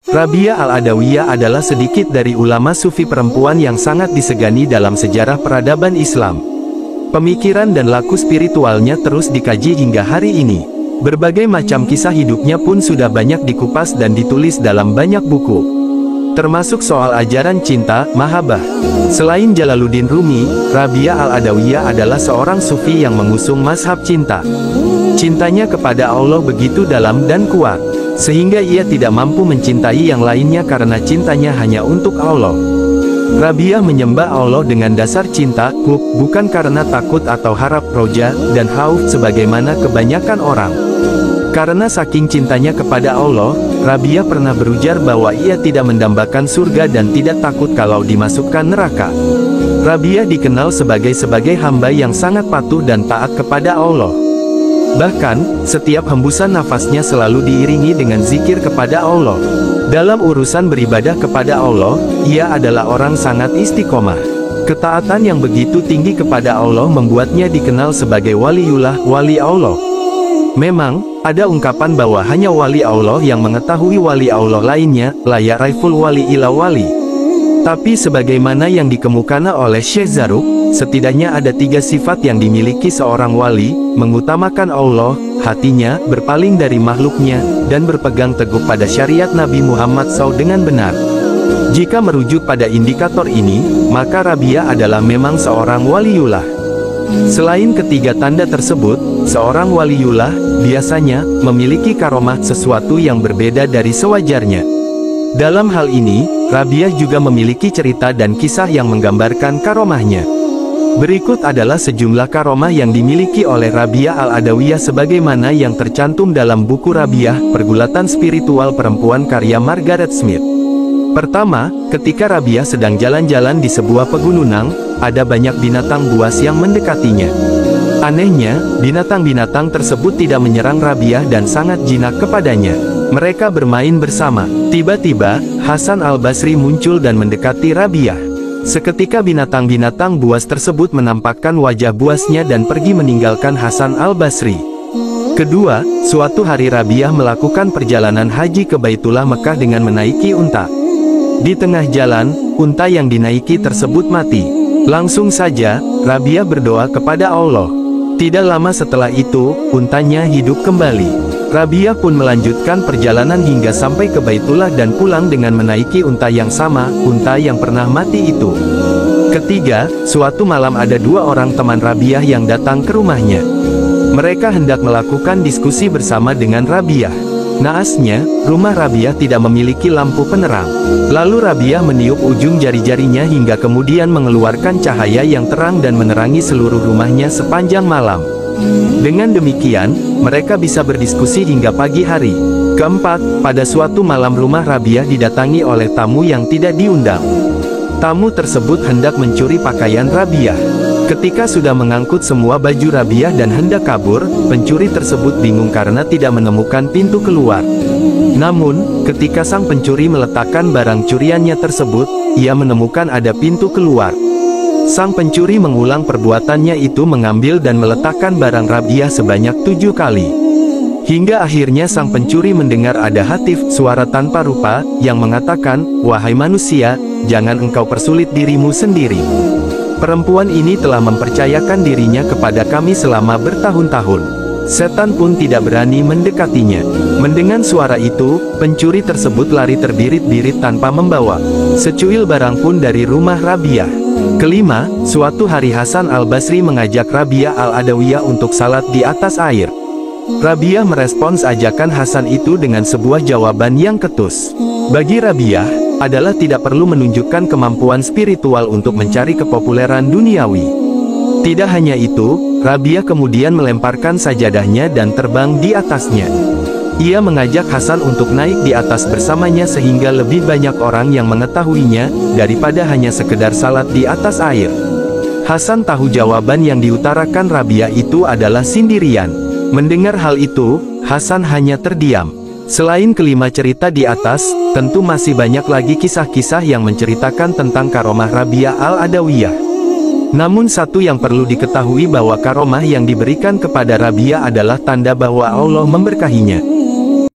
Rabiah Al-Adawiyah adalah sedikit dari ulama sufi perempuan yang sangat disegani dalam sejarah peradaban Islam. Pemikiran dan laku spiritualnya terus dikaji hingga hari ini. Berbagai macam kisah hidupnya pun sudah banyak dikupas dan ditulis dalam banyak buku, termasuk soal ajaran cinta, mahabbah. Selain Jalaluddin Rumi, Rabiah Al-Adawiyah adalah seorang sufi yang mengusung mazhab cinta. Cintanya kepada Allah begitu dalam dan kuat, sehingga ia tidak mampu mencintai yang lainnya karena cintanya hanya untuk Allah. Rabiah menyembah Allah dengan dasar cinta, bukan karena takut atau harap roja dan khauf sebagaimana kebanyakan orang. Karena saking cintanya kepada Allah, Rabiah pernah berujar bahwa ia tidak mendambakan surga dan tidak takut kalau dimasukkan neraka. Rabiah dikenal sebagai hamba yang sangat patuh dan taat kepada Allah. Bahkan, setiap hembusan nafasnya selalu diiringi dengan zikir kepada Allah. Dalam urusan beribadah kepada Allah, ia adalah orang sangat istiqomah. Ketaatan yang begitu tinggi kepada Allah membuatnya dikenal sebagai waliullah, wali Allah. Memang, ada ungkapan bahwa hanya wali Allah yang mengetahui wali Allah lainnya, la ya'riful wali illa wali. Tapi sebagaimana yang dikemukakan oleh Syekh Zarruq, setidaknya ada 3 sifat yang dimiliki seorang wali: mengutamakan Allah, hatinya, berpaling dari makhluknya, dan berpegang teguh pada syariat Nabi Muhammad SAW dengan benar. Jika merujuk pada indikator ini, maka Rabiah adalah memang seorang waliullah. Selain ketiga tanda tersebut, seorang waliullah biasanya memiliki karomah, sesuatu yang berbeda dari sewajarnya. Dalam hal ini, Rabiah juga memiliki cerita dan kisah yang menggambarkan karomahnya. Berikut adalah sejumlah karomah yang dimiliki oleh Rabiah Al-Adawiyah sebagaimana yang tercantum dalam buku Rabiah, Pergulatan Spiritual Perempuan karya Margaret Smith. Pertama, ketika Rabiah sedang jalan-jalan di sebuah pegunungan, ada banyak binatang buas yang mendekatinya. Anehnya, binatang-binatang tersebut tidak menyerang Rabiah dan sangat jinak kepadanya. Mereka bermain bersama. Tiba-tiba, Hasan Al-Basri muncul dan mendekati Rabiah. Seketika binatang-binatang buas tersebut menampakkan wajah buasnya dan pergi meninggalkan Hasan Al-Basri. Kedua, suatu hari Rabiah melakukan perjalanan haji ke Baitullah Mekah dengan menaiki unta. Di tengah jalan, unta yang dinaiki tersebut mati. Langsung saja, Rabiah berdoa kepada Allah. Tidak lama setelah itu, untanya hidup kembali. Rabiah pun melanjutkan perjalanan hingga sampai ke Baitullah dan pulang dengan menaiki unta yang sama, unta yang pernah mati itu. Ketiga, suatu malam ada 2 orang teman Rabiah yang datang ke rumahnya. Mereka hendak melakukan diskusi bersama dengan Rabiah. Naasnya, rumah Rabiah tidak memiliki lampu penerang. Lalu Rabiah meniup ujung jari-jarinya hingga kemudian mengeluarkan cahaya yang terang dan menerangi seluruh rumahnya sepanjang malam. Dengan demikian, mereka bisa berdiskusi hingga pagi hari. Keempat, pada suatu malam rumah Rabiah didatangi oleh tamu yang tidak diundang. Tamu tersebut hendak mencuri pakaian Rabiah. Ketika sudah mengangkut semua baju Rabiah dan hendak kabur, pencuri tersebut bingung karena tidak menemukan pintu keluar. Namun, ketika sang pencuri meletakkan barang curiannya tersebut, ia menemukan ada pintu keluar. Sang pencuri mengulang perbuatannya itu, mengambil dan meletakkan barang Rabiah sebanyak 7 kali. Hingga akhirnya sang pencuri mendengar ada hatif, suara tanpa rupa, yang mengatakan, "Wahai manusia, jangan engkau persulit dirimu sendiri. Perempuan ini telah mempercayakan dirinya kepada kami selama bertahun-tahun. Setan pun tidak berani mendekatinya." Mendengar suara itu, pencuri tersebut lari terbirit-birit tanpa membawa secuil barang pun dari rumah Rabiah. Kelima, suatu hari Hasan Al-Basri mengajak Rabiah Al-Adawiyah untuk salat di atas air. Rabiah merespons ajakan Hasan itu dengan sebuah jawaban yang ketus. Bagi Rabiah, adalah tidak perlu menunjukkan kemampuan spiritual untuk mencari kepopuleran duniawi. Tidak hanya itu, Rabiah kemudian melemparkan sajadahnya dan terbang di atasnya. Ia mengajak Hasan untuk naik di atas bersamanya sehingga lebih banyak orang yang mengetahuinya, daripada hanya sekedar salat di atas air. Hasan tahu jawaban yang diutarakan Rabiah itu adalah sindiran. Mendengar hal itu, Hasan hanya terdiam. Selain kelima cerita di atas, tentu masih banyak lagi kisah-kisah yang menceritakan tentang karomah Rabiah Al-Adawiyah. Namun satu yang perlu diketahui bahwa karomah yang diberikan kepada Rabiah adalah tanda bahwa Allah memberkahinya.